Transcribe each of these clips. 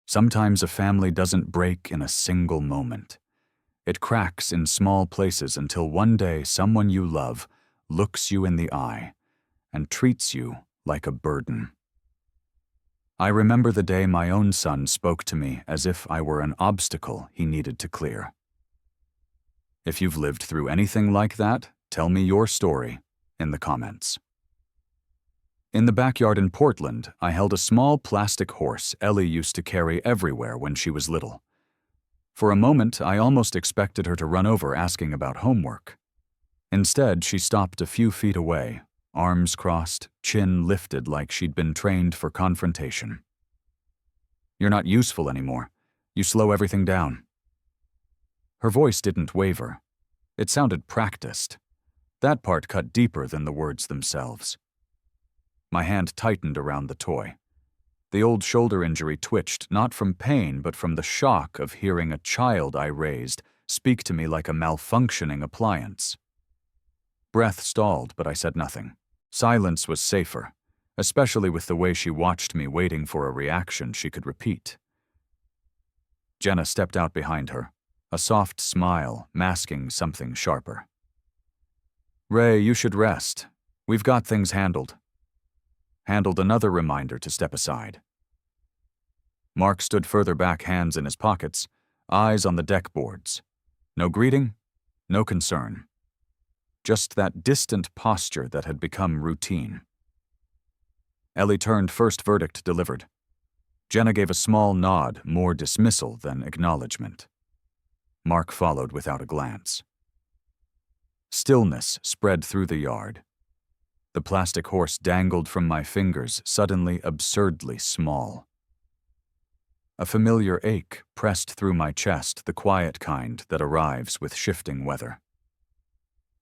Sometimes a family doesn't break in a single moment. It cracks in small places until one day someone you love looks you in the eye and treats you like a burden. I remember the day my own son spoke to me as if I were an obstacle he needed to clear. If you've lived through anything like that, tell me your story in the comments. In the backyard in Portland, I held a small plastic horse Ellie used to carry everywhere when she was little. For a moment, I almost expected her to run over asking about homework. Instead, she stopped a few feet away, arms crossed, chin lifted like she'd been trained for confrontation. "You're not useful anymore. You slow everything down." Her voice didn't waver. It sounded practiced. That part cut deeper than the words themselves. My hand tightened around the toy. The old shoulder injury twitched not from pain but from the shock of hearing a child I raised speak to me like a malfunctioning appliance. Breath stalled, but I said nothing. Silence was safer, especially with the way she watched me waiting for a reaction she could repeat. Jenna stepped out behind her, a soft smile masking something sharper. "Ray, you should rest. We've got things handled." Handled another reminder to step aside. Mark stood further back, hands in his pockets, eyes on the deck boards. No greeting, no concern. Just that distant posture that had become routine. Ellie turned, first verdict delivered. Jenna gave a small nod, more dismissal than acknowledgement. Mark followed without a glance. Stillness spread through the yard. The plastic horse dangled from my fingers, suddenly absurdly small. A familiar ache pressed through my chest, the quiet kind that arrives with shifting weather.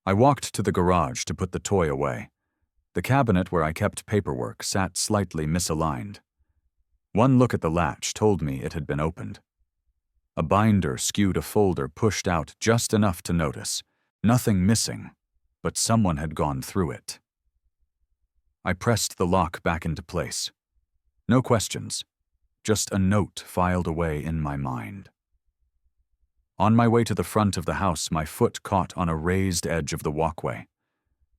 I walked to the garage to put the toy away. The cabinet where I kept paperwork sat slightly misaligned. One look at the latch told me it had been opened. A binder skewed a folder pushed out just enough to notice. Nothing missing, but someone had gone through it. I pressed the lock back into place. No questions, just a note filed away in my mind. On my way to the front of the house, my foot caught on a raised edge of the walkway.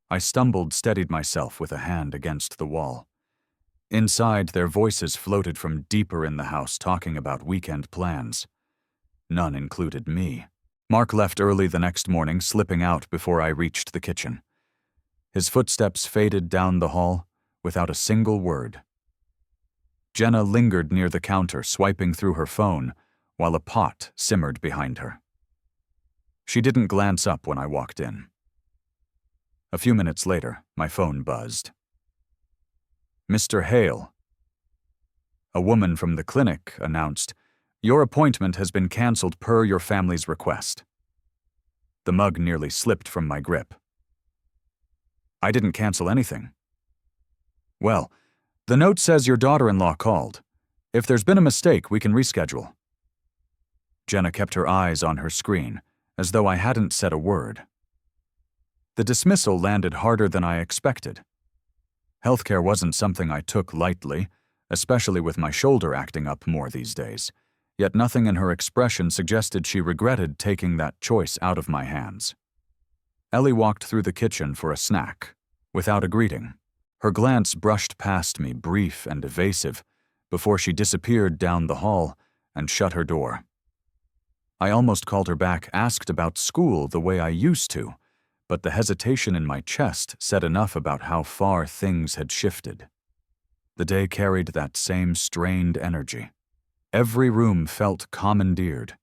I stumbled, steadied myself with a hand against the wall. Inside, their voices floated from deeper in the house, talking about weekend plans. None included me. Mark left early the next morning, slipping out before I reached the kitchen. His footsteps faded down the hall without a single word. Jenna lingered near the counter, swiping through her phone, while a pot simmered behind her. She didn't glance up when I walked in. A few minutes later, my phone buzzed. "Mr. Hale." A woman from the clinic announced, "Your appointment has been canceled per your family's request." The mug nearly slipped from my grip. "I didn't cancel anything." "Well, the note says your daughter-in-law called. If there's been a mistake, we can reschedule." Jenna kept her eyes on her screen, as though I hadn't said a word. The dismissal landed harder than I expected. Healthcare wasn't something I took lightly, especially with my shoulder acting up more these days, yet nothing in her expression suggested she regretted taking that choice out of my hands. Ellie walked through the kitchen for a snack, without a greeting. Her glance brushed past me, brief and evasive, before she disappeared down the hall and shut her door. I almost called her back, asked about school the way I used to, but the hesitation in my chest said enough about how far things had shifted. The day carried that same strained energy. Every room felt commandeered.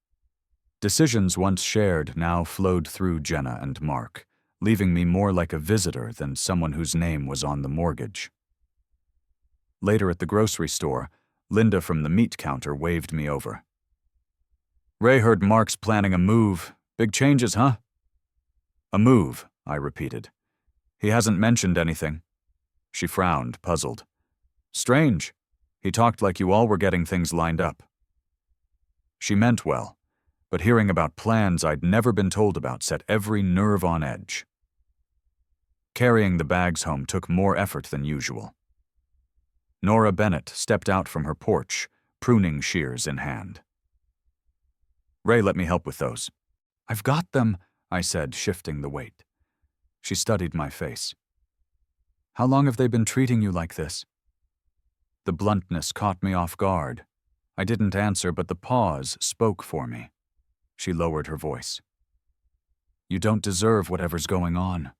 Decisions once shared now flowed through Jenna and Mark, leaving me more like a visitor than someone whose name was on the mortgage. Later at the grocery store, Linda from the meat counter waved me over. "Ray heard Mark's planning a move. Big changes, huh?" "A move," I repeated. "He hasn't mentioned anything." She frowned, puzzled. "Strange. He talked like you all were getting things lined up." She meant well, but hearing about plans I'd never been told about set every nerve on edge. Carrying the bags home took more effort than usual. Nora Bennett stepped out from her porch, pruning shears in hand. "Ray, let me help with those." "I've got them," I said, shifting the weight. She studied my face. "How long have they been treating you like this?" The bluntness caught me off guard. I didn't answer, but the pause spoke for me. She lowered her voice. "You don't deserve whatever's going on."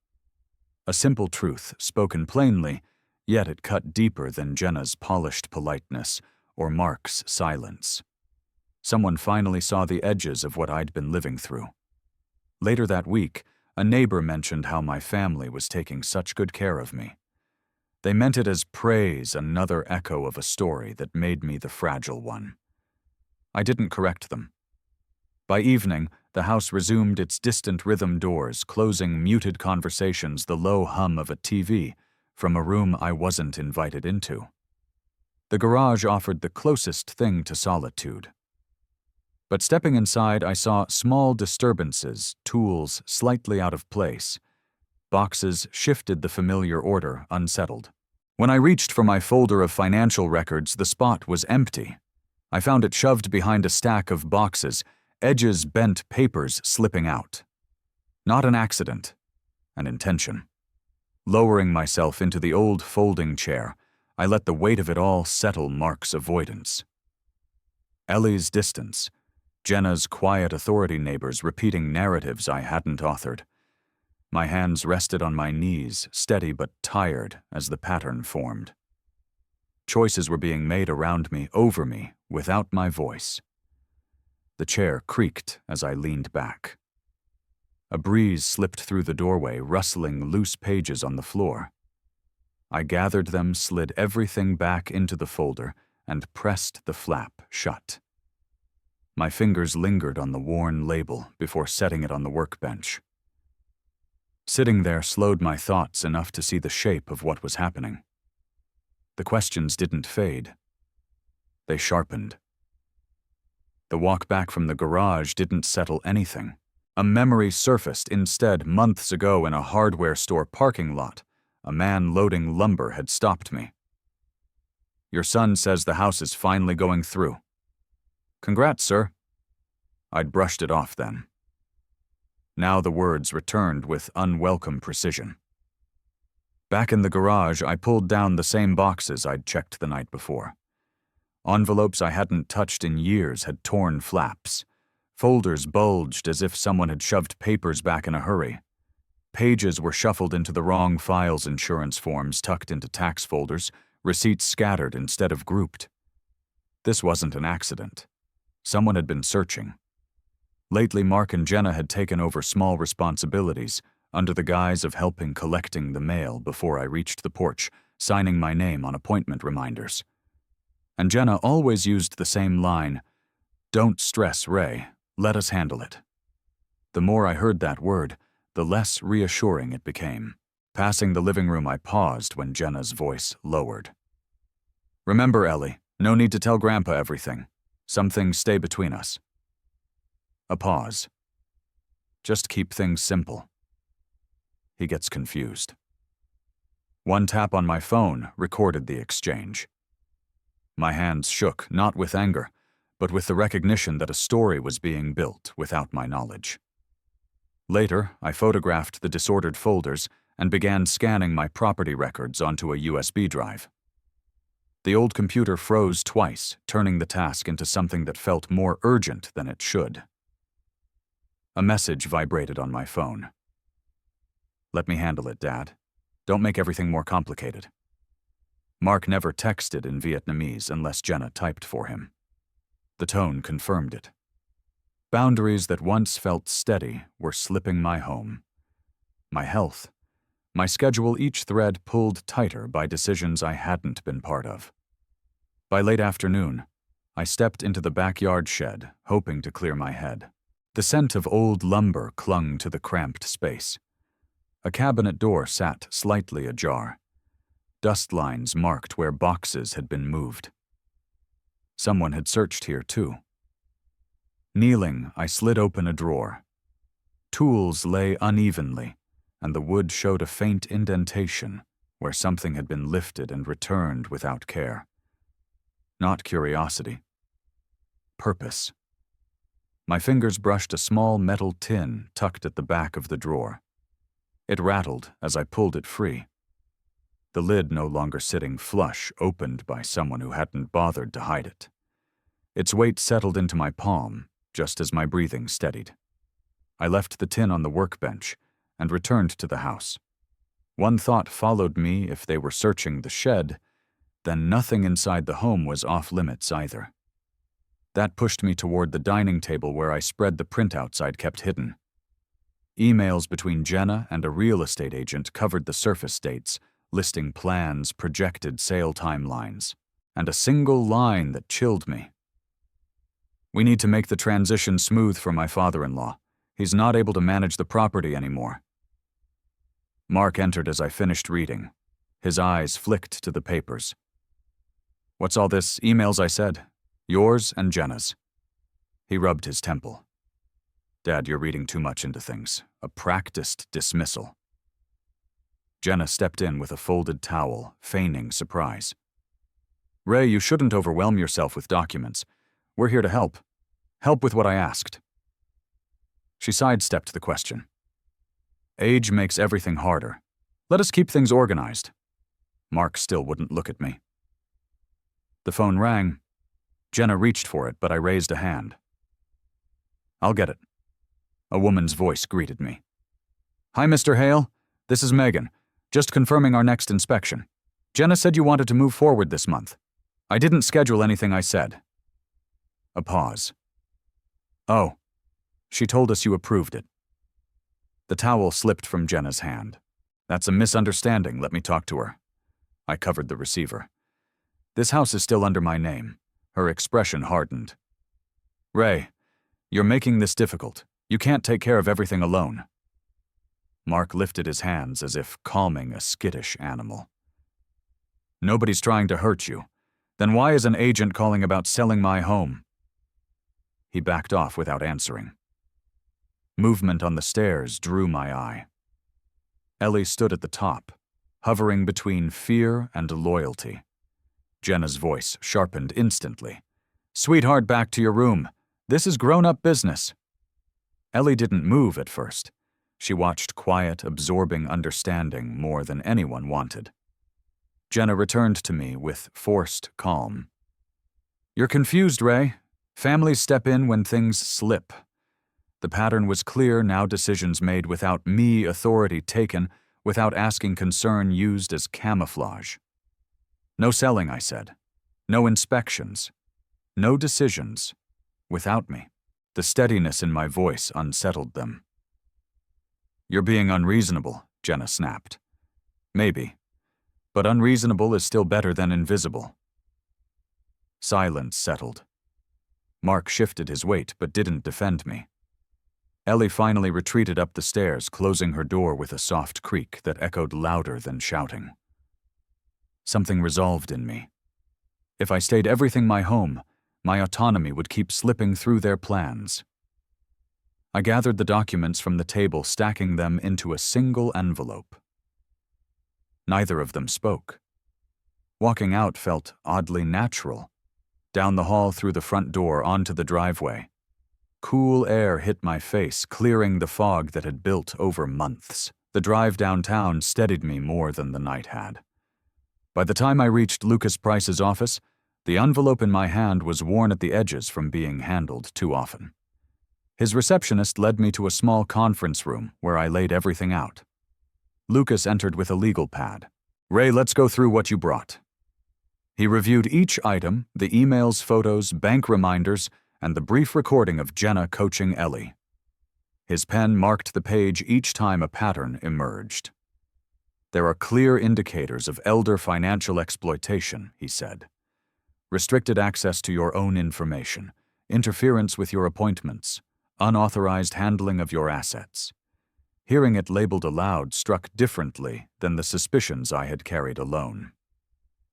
A simple truth, spoken plainly, yet it cut deeper than Jenna's polished politeness or Mark's silence. Someone finally saw the edges of what I'd been living through. Later that week, a neighbor mentioned how my family was taking such good care of me. They meant it as praise, another echo of a story that made me the fragile one. I didn't correct them. By evening, the house resumed its distant rhythm doors, closing muted conversations, the low hum of a TV from a room I wasn't invited into. The garage offered the closest thing to solitude. But stepping inside, I saw small disturbances, tools slightly out of place. Boxes shifted the familiar order, unsettled. When I reached for my folder of financial records, the spot was empty. I found it shoved behind a stack of boxes, edges bent, papers slipping out. Not an accident, an intention. Lowering myself into the old folding chair, I let the weight of it all settle Mark's avoidance. Ellie's distance, Jenna's quiet authority neighbors repeating narratives I hadn't authored. My hands rested on my knees, steady but tired as the pattern formed. Choices were being made around me, over me, without my voice. The chair creaked as I leaned back. A breeze slipped through the doorway, rustling loose pages on the floor. I gathered them, slid everything back into the folder, and pressed the flap shut. My fingers lingered on the worn label before setting it on the workbench. Sitting there slowed my thoughts enough to see the shape of what was happening. The questions didn't fade. They sharpened. The walk back from the garage didn't settle anything. A memory surfaced instead months ago in a hardware store parking lot. A man loading lumber had stopped me. "Your son says the house is finally going through." "Congrats, sir." I'd brushed it off then. Now the words returned with unwelcome precision. Back in the garage, I pulled down the same boxes I'd checked the night before. Envelopes I hadn't touched in years had torn flaps. Folders bulged as if someone had shoved papers back in a hurry. Pages were shuffled into the wrong files, insurance forms tucked into tax folders, receipts scattered instead of grouped. This wasn't an accident. Someone had been searching. Lately, Mark and Jenna had taken over small responsibilities under the guise of helping collecting the mail before I reached the porch, signing my name on appointment reminders. And Jenna always used the same line, "Don't stress, Ray. Let us handle it." The more I heard that word, the less reassuring it became. Passing the living room, I paused when Jenna's voice lowered. "Remember, Ellie, no need to tell Grandpa everything. Some things stay between us." A pause. "Just keep things simple." He gets confused. One tap on my phone recorded the exchange. My hands shook, not with anger, but with the recognition that a story was being built without my knowledge. Later, I photographed the disordered folders and began scanning my property records onto a USB drive. The old computer froze twice, turning the task into something that felt more urgent than it should. A message vibrated on my phone. "Let me handle it, Dad. Don't make everything more complicated." Mark never texted in Vietnamese unless Jenna typed for him. The tone confirmed it. Boundaries that once felt steady were slipping my home. My health, my schedule, each thread pulled tighter by decisions I hadn't been part of. By late afternoon, I stepped into the backyard shed, hoping to clear my head. The scent of old lumber clung to the cramped space. A cabinet door sat slightly ajar. Dust lines marked where boxes had been moved. Someone had searched here, too. Kneeling, I slid open a drawer. Tools lay unevenly, and the wood showed a faint indentation where something had been lifted and returned without care. Not curiosity, purpose. My fingers brushed a small metal tin tucked at the back of the drawer. It rattled as I pulled it free. The lid no longer sitting flush, opened by someone who hadn't bothered to hide it. Its weight settled into my palm, just as my breathing steadied. I left the tin on the workbench and returned to the house. One thought followed me: if they were searching the shed, then nothing inside the home was off-limits either. That pushed me toward the dining table where I spread the printouts I'd kept hidden. Emails between Jenna and a real estate agent covered the surface dates, listing plans, projected sale timelines, and a single line that chilled me. "We need to make the transition smooth for my father-in-law. He's not able to manage the property anymore." Mark entered as I finished reading. His eyes flicked to the papers. "What's all this? Emails?" I said. "Yours and Jenna's." He rubbed his temple. "Dad, you're reading too much into things. A practiced dismissal." Jenna stepped in with a folded towel, feigning surprise. "Ray, you shouldn't overwhelm yourself with documents. We're here to help. Help with what I asked." She sidestepped the question. "Age makes everything harder. Let us keep things organized." Mark still wouldn't look at me. The phone rang. Jenna reached for it, but I raised a hand. "I'll get it." A woman's voice greeted me. "Hi, Mr. Hale. This is Megan. Just confirming our next inspection. Jenna said you wanted to move forward this month. I didn't schedule anything I said." A pause. "Oh, she told us you approved it." The towel slipped from Jenna's hand. "That's a misunderstanding. Let me talk to her." I covered the receiver. "This house is still under my name." Her expression hardened. "Ray, you're making this difficult. You can't take care of everything alone." Mark lifted his hands as if calming a skittish animal. "Nobody's trying to hurt you. Then why is an agent calling about selling my home?" He backed off without answering. Movement on the stairs drew my eye. Ellie stood at the top, hovering between fear and loyalty. Jenna's voice sharpened instantly. "Sweetheart, back to your room. This is grown-up business." Ellie didn't move at first. She watched, quiet, absorbing understanding more than anyone wanted. Jenna returned to me with forced calm. "You're confused, Ray. Families step in when things slip. The pattern was clear, now decisions made without me, authority taken, without asking concern used as camouflage. No selling, I said. No inspections. No decisions. Without me." The steadiness in my voice unsettled them. "You're being unreasonable," Jenna snapped. "Maybe. But unreasonable is still better than invisible." Silence settled. Mark shifted his weight but didn't defend me. Ellie finally retreated up the stairs, closing her door with a soft creak that echoed louder than shouting. Something resolved in me. If I stayed everything my home, my autonomy would keep slipping through their plans. I gathered the documents from the table, stacking them into a single envelope. Neither of them spoke. Walking out felt oddly natural. Down the hall, through the front door, onto the driveway. Cool air hit my face, clearing the fog that had built over months. The drive downtown steadied me more than the night had. By the time I reached Lucas Price's office, the envelope in my hand was worn at the edges from being handled too often. His receptionist led me to a small conference room where I laid everything out. Lucas entered with a legal pad. "Ray, let's go through what you brought." He reviewed each item, the emails, photos, bank reminders, and the brief recording of Jenna coaching Ellie. His pen marked the page each time a pattern emerged. "There are clear indicators of elder financial exploitation," he said. "Restricted access to your own information, interference with your appointments, unauthorized handling of your assets." Hearing it labeled aloud struck differently than the suspicions I had carried alone.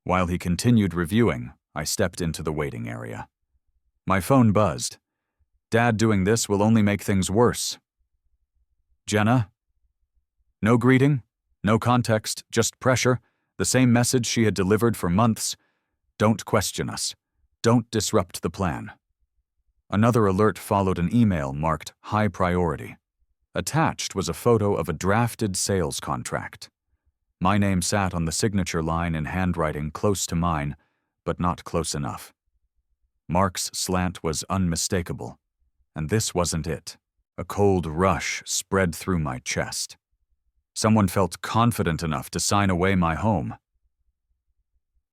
While he continued reviewing, I stepped into the waiting area. My phone buzzed. "Dad, doing this will only make things worse." "Jenna?" No greeting, no context, just pressure, the same message she had delivered for months. "Don't question us. Don't disrupt the plan." Another alert followed an email marked high priority. Attached was a photo of a drafted sales contract. My name sat on the signature line in handwriting close to mine, but not close enough. Mark's slant was unmistakable, and this wasn't it. A cold rush spread through my chest. Someone felt confident enough to sign away my home.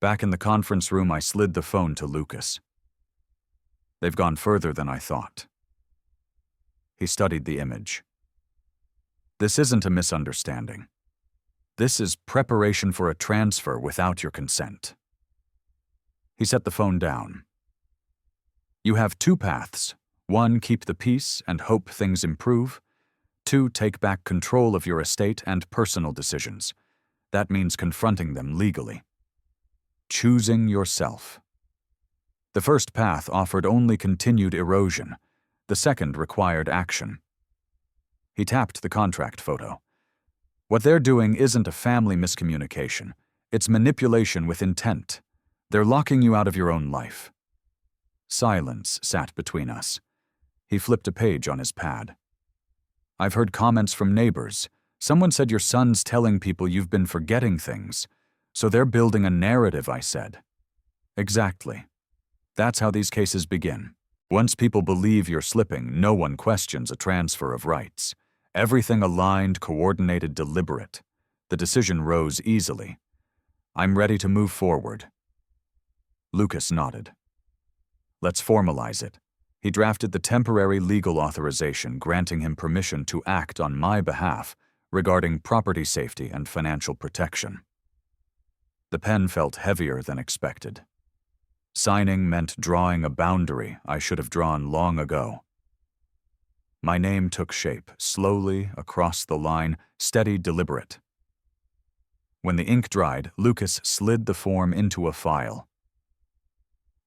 Back in the conference room, I slid the phone to Lucas. They've gone further than I thought. He studied the image. This isn't a misunderstanding. This is preparation for a transfer without your consent. He set the phone down. You have two paths. One, keep the peace and hope things improve. Two, take back control of your estate and personal decisions. That means confronting them legally. Choosing yourself. The first path offered only continued erosion. The second required action. He tapped the contract photo. What they're doing isn't a family miscommunication. It's manipulation with intent. They're locking you out of your own life. Silence sat between us. He flipped a page on his pad. I've heard comments from neighbors. Someone said your son's telling people you've been forgetting things. So they're building a narrative, I said. Exactly. That's how these cases begin. Once people believe you're slipping, no one questions a transfer of rights. Everything aligned, coordinated, deliberate. The decision rose easily. I'm ready to move forward. Lucas nodded. Let's formalize it. He drafted the temporary legal authorization granting him permission to act on my behalf regarding property safety and financial protection. The pen felt heavier than expected. Signing meant drawing a boundary I should have drawn long ago. My name took shape, slowly, across the line, steady, deliberate. When the ink dried, Lucas slid the form into a file.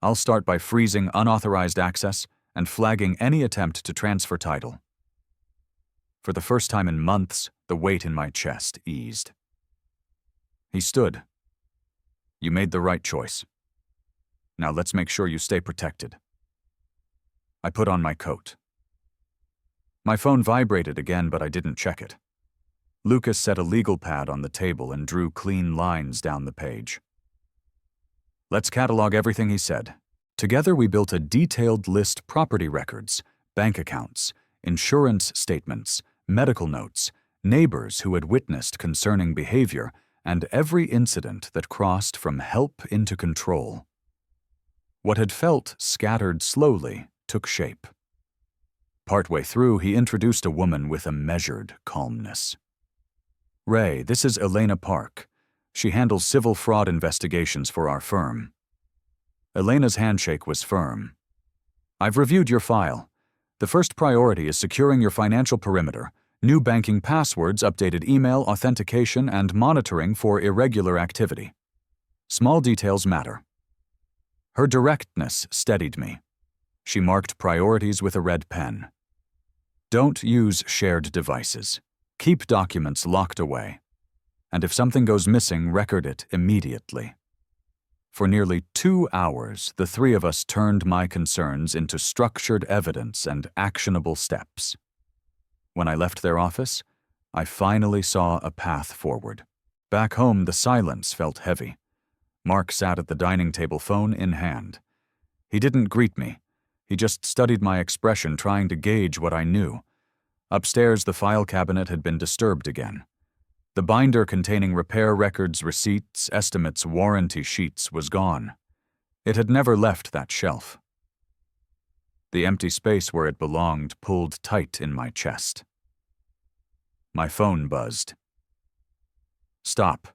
I'll start by freezing unauthorized access and flagging any attempt to transfer title. For the first time in months, the weight in my chest eased. He stood. You made the right choice. Now let's make sure you stay protected. I put on my coat. My phone vibrated again, but I didn't check it. Lucas set a legal pad on the table and drew clean lines down the page. Let's catalog everything he said. Together we built a detailed list: property records, bank accounts, insurance statements, medical notes, neighbors who had witnessed concerning behavior, and every incident that crossed from help into control. What had felt scattered slowly took shape. Partway through, he introduced a woman with a measured calmness. Ray, this is Elena Park. She handles civil fraud investigations for our firm. Elena's handshake was firm. I've reviewed your file. The first priority is securing your financial perimeter, new banking passwords, updated email, authentication, and monitoring for irregular activity. Small details matter. Her directness steadied me. She marked priorities with a red pen. Don't use shared devices. Keep documents locked away. And if something goes missing, record it immediately. For nearly 2 hours, the three of us turned my concerns into structured evidence and actionable steps. When I left their office, I finally saw a path forward. Back home, the silence felt heavy. Mark sat at the dining table, phone in hand. He didn't greet me. He just studied my expression, trying to gauge what I knew. Upstairs, the file cabinet had been disturbed again. The binder containing repair records, receipts, estimates, warranty sheets was gone. It had never left that shelf. The empty space where it belonged pulled tight in my chest. My phone buzzed. Stop.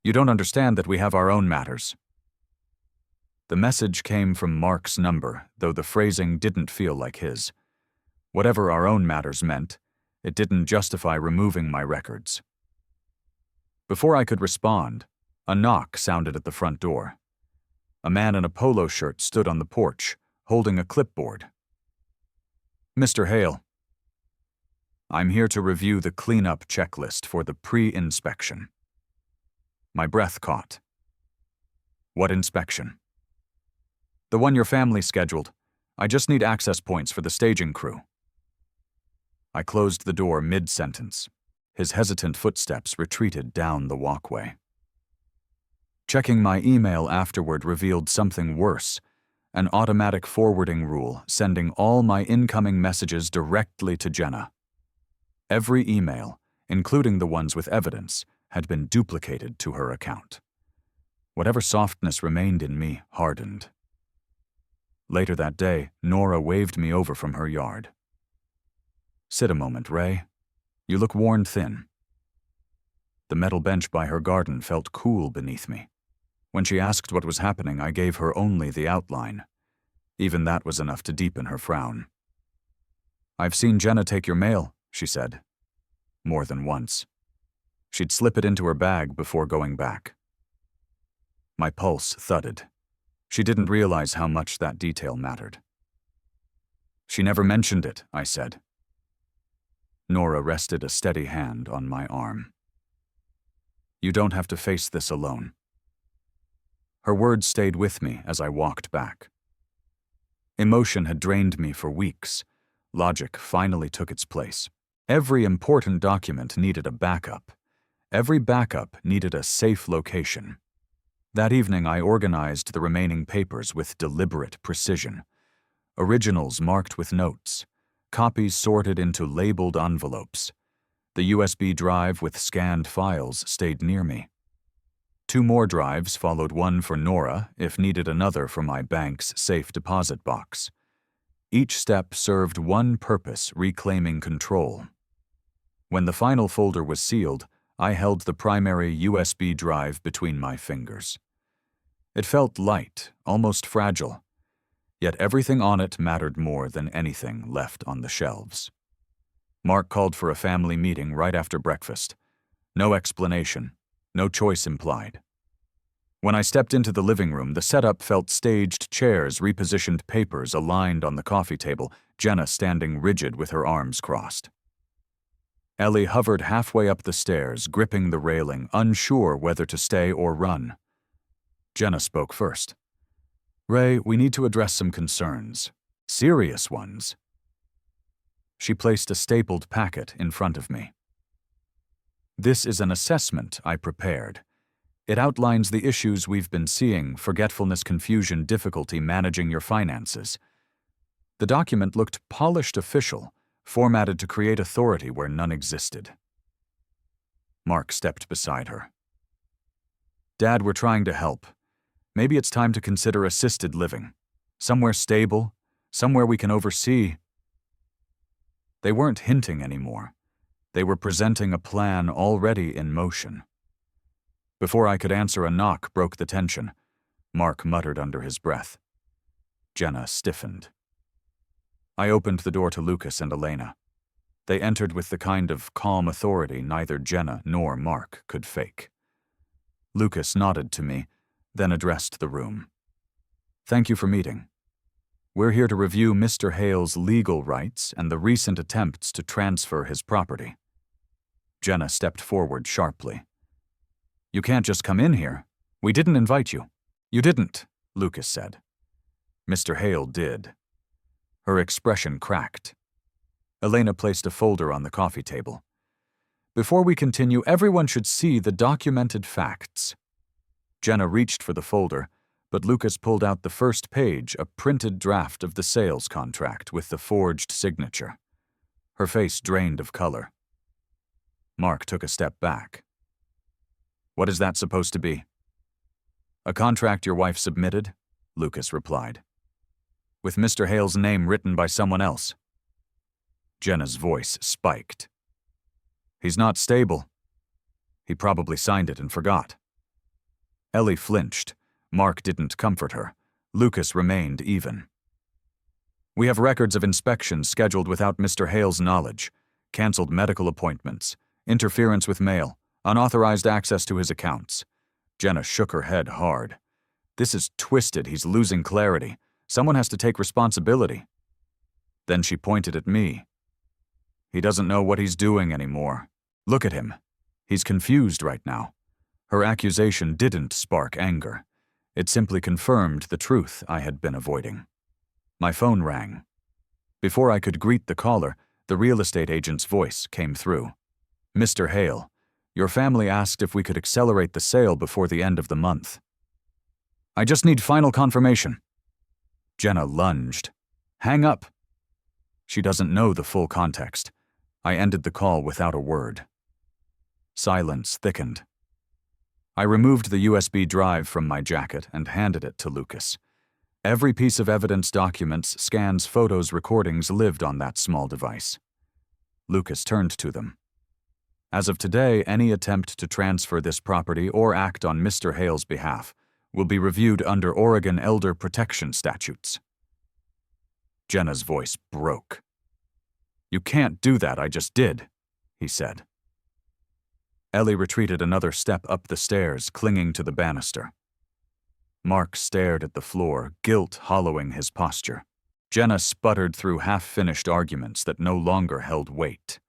You don't understand that we have our own matters. The message came from Mark's number, though the phrasing didn't feel like his. Whatever our own matters meant, it didn't justify removing my records. Before I could respond, a knock sounded at the front door. A man in a polo shirt stood on the porch, holding a clipboard. Mr. Hale. I'm here to review the cleanup checklist for the pre-inspection. My breath caught. What inspection? The one your family scheduled. I just need access points for the staging crew. I closed the door mid-sentence. His hesitant footsteps retreated down the walkway. Checking my email afterward revealed something worse, an automatic forwarding rule sending all my incoming messages directly to Jenna. Every email, including the ones with evidence, had been duplicated to her account. Whatever softness remained in me hardened. Later that day, Nora waved me over from her yard. "Sit a moment, Ray. You look worn thin." The metal bench by her garden felt cool beneath me. When she asked what was happening, I gave her only the outline. Even that was enough to deepen her frown. "I've seen Jenna take your mail," she said. More than once. She'd slip it into her bag before going back. My pulse thudded. She didn't realize how much that detail mattered. "She never mentioned it," I said. Nora rested a steady hand on my arm. "You don't have to face this alone." Her words stayed with me as I walked back. Emotion had drained me for weeks. Logic finally took its place. Every important document needed a backup. Every backup needed a safe location. That evening, I organized the remaining papers with deliberate precision. Originals marked with notes. Copies sorted into labeled envelopes. The USB drive with scanned files stayed near me. 2 more drives followed, one for Nora, if needed another for my bank's safe deposit box. Each step served one purpose: reclaiming control. When the final folder was sealed, I held the primary USB drive between my fingers. It felt light, almost fragile, yet everything on it mattered more than anything left on the shelves. Mark called for a family meeting right after breakfast. No explanation, no choice implied. When I stepped into the living room, the setup felt staged: chairs, repositioned papers aligned on the coffee table, Jenna standing rigid with her arms crossed. Ellie hovered halfway up the stairs, gripping the railing, unsure whether to stay or run. Jenna spoke first. "Ray, we need to address some concerns. Serious ones." She placed a stapled packet in front of me. "This is an assessment I prepared. It outlines the issues we've been seeing: forgetfulness, confusion, difficulty managing your finances." The document looked polished official, formatted to create authority where none existed. Mark stepped beside her. "Dad, we're trying to help. Maybe it's time to consider assisted living. Somewhere stable, somewhere we can oversee." They weren't hinting anymore. They were presenting a plan already in motion. Before I could answer, a knock broke the tension. Mark muttered under his breath. Jenna stiffened. I opened the door to Lucas and Elena. They entered with the kind of calm authority neither Jenna nor Mark could fake. Lucas nodded to me, then addressed the room. "Thank you for meeting. We're here to review Mr. Hale's legal rights and the recent attempts to transfer his property." Jenna stepped forward sharply. "You can't just come in here. We didn't invite you." "You didn't," Lucas said. "Mr. Hale did." Her expression cracked. Elena placed a folder on the coffee table. "Before we continue, everyone should see the documented facts." Jenna reached for the folder, but Lucas pulled out the first page, a printed draft of the sales contract with the forged signature. Her face drained of color. Mark took a step back. "What is that supposed to be?" "A contract your wife submitted," Lucas replied. "With Mr. Hale's name written by someone else." Jenna's voice spiked. "He's not stable. He probably signed it and forgot." Ellie flinched. Mark didn't comfort her. Lucas remained even. "We have records of inspections scheduled without Mr. Hale's knowledge, canceled medical appointments, interference with mail, unauthorized access to his accounts." Jenna shook her head hard. "This is twisted. He's losing clarity. Someone has to take responsibility." Then she pointed at me. "He doesn't know what he's doing anymore. Look at him. He's confused right now." Her accusation didn't spark anger. It simply confirmed the truth I had been avoiding. My phone rang. Before I could greet the caller, the real estate agent's voice came through. "Mr. Hale, your family asked if we could accelerate the sale before the end of the month." "I just need final confirmation." Jenna lunged. "Hang up." She doesn't know the full context. I ended the call without a word. Silence thickened. I removed the USB drive from my jacket and handed it to Lucas. Every piece of evidence, documents, scans, photos, recordings lived on that small device. Lucas turned to them. "As of today, any attempt to transfer this property or act on Mr. Hale's behalf will be reviewed under Oregon Elder Protection Statutes." Jenna's voice broke. "You can't do that, I just did," he said. Ellie retreated another step up the stairs, clinging to the banister. Mark stared at the floor, guilt hollowing his posture. Jenna sputtered through half-finished arguments that no longer held weight.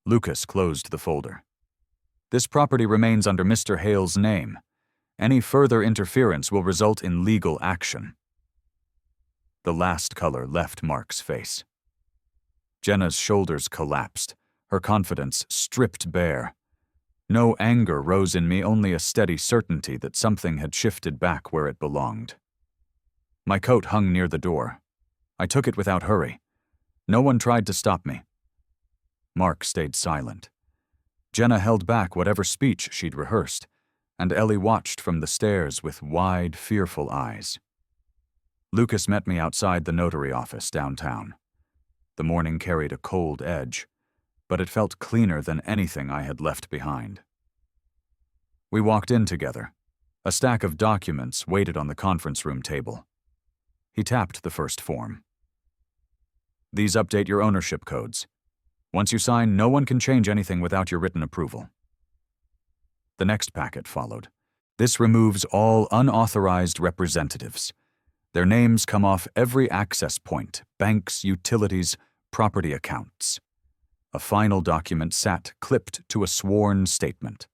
Lucas closed the folder. "This property remains under Mr. Hale's name. Any further interference will result in legal action." The last color left Mark's face. Jenna's shoulders collapsed, her confidence stripped bare. No anger rose in me, only a steady certainty that something had shifted back where it belonged. My coat hung near the door. I took it without hurry. No one tried to stop me. Mark stayed silent. Jenna held back whatever speech she'd rehearsed, and Ellie watched from the stairs with wide, fearful eyes. Lucas met me outside the notary office downtown. The morning carried a cold edge, but it felt cleaner than anything I had left behind. We walked in together. A stack of documents waited on the conference room table. He tapped the first form. "These update your ownership codes. Once you sign, no one can change anything without your written approval." The next packet followed. "This removes all unauthorized representatives. Their names come off every access point, banks, utilities, property accounts." A final document sat clipped to a sworn statement.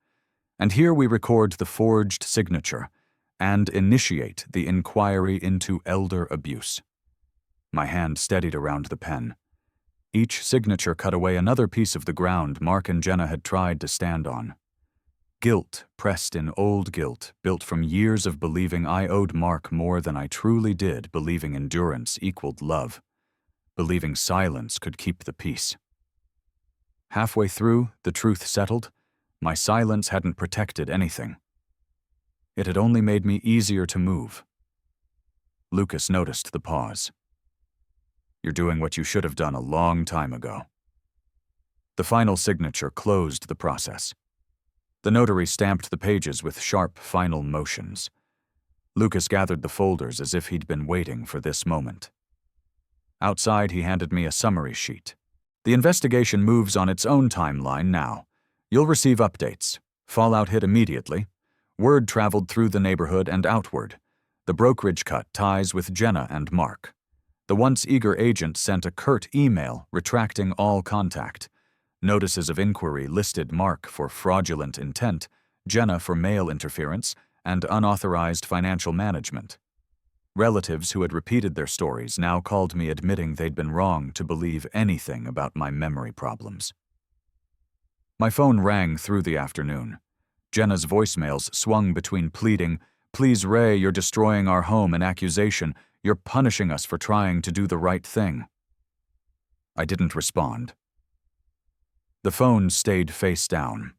"And here we record the forged signature and initiate the inquiry into elder abuse." My hand steadied around the pen. Each signature cut away another piece of the ground Mark and Jenna had tried to stand on. Guilt pressed in old guilt, built from years of believing I owed Mark more than I truly did, believing endurance equaled love, believing silence could keep the peace. Halfway through, the truth settled. My silence hadn't protected anything. It had only made me easier to move. Lucas noticed the pause. "You're doing what you should have done a long time ago." The final signature closed the process. The notary stamped the pages with sharp final motions. Lucas gathered the folders as if he'd been waiting for this moment. Outside, he handed me a summary sheet. "The investigation moves on its own timeline now. You'll receive updates. Fallout hit immediately. Word traveled through the neighborhood and outward. The brokerage cut ties with Jenna and Mark. The once eager agent sent a curt email retracting all contact. Notices of inquiry listed Mark for fraudulent intent, Jenna for mail interference, and unauthorized financial management. Relatives who had repeated their stories now called me admitting they'd been wrong to believe anything about my memory problems." My phone rang through the afternoon. Jenna's voicemails swung between pleading, "Please, Ray, you're destroying our home," and accusation, "You're punishing us for trying to do the right thing." I didn't respond. The phone stayed face down.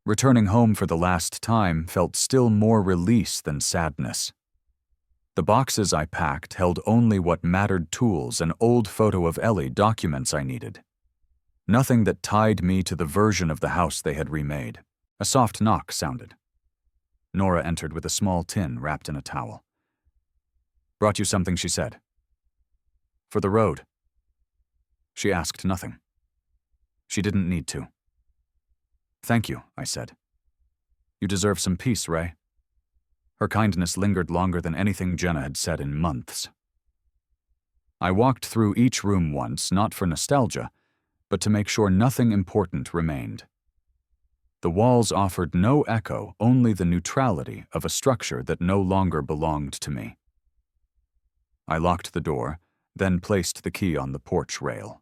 Returning home for the last time felt still more release than sadness. The boxes I packed held only what mattered: tools, an old photo of Ellie, documents I needed. Nothing that tied me to the version of the house they had remade. A soft knock sounded. Nora entered with a small tin wrapped in a towel. "Brought you something," she said. "For the road." She asked nothing. She didn't need to. "Thank you," I said. "You deserve some peace, Ray." Her kindness lingered longer than anything Jenna had said in months. I walked through each room once, not for nostalgia, but to make sure nothing important remained. The walls offered no echo, only the neutrality of a structure that no longer belonged to me. I locked the door, then placed the key on the porch rail.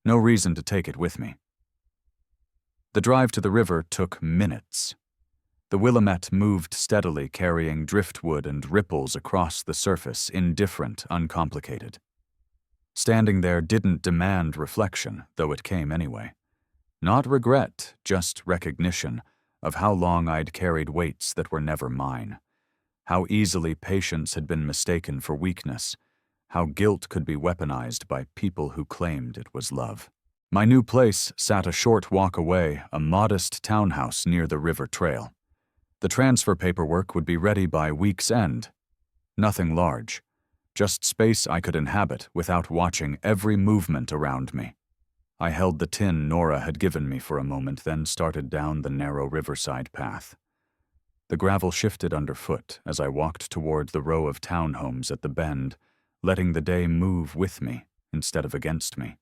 No reason to take it with me. The drive to the river took minutes. The Willamette moved steadily, carrying driftwood and ripples across the surface, indifferent, uncomplicated. Standing there didn't demand reflection, though it came anyway. Not regret, just recognition of how long I'd carried weights that were never mine. How easily patience had been mistaken for weakness. How guilt could be weaponized by people who claimed it was love. My new place sat a short walk away, a modest townhouse near the river trail. The transfer paperwork would be ready by week's end. Nothing large, just space I could inhabit without watching every movement around me. I held the tin Nora had given me for a moment, then started down the narrow riverside path. The gravel shifted underfoot as I walked toward the row of townhomes at the bend, letting the day move with me instead of against me.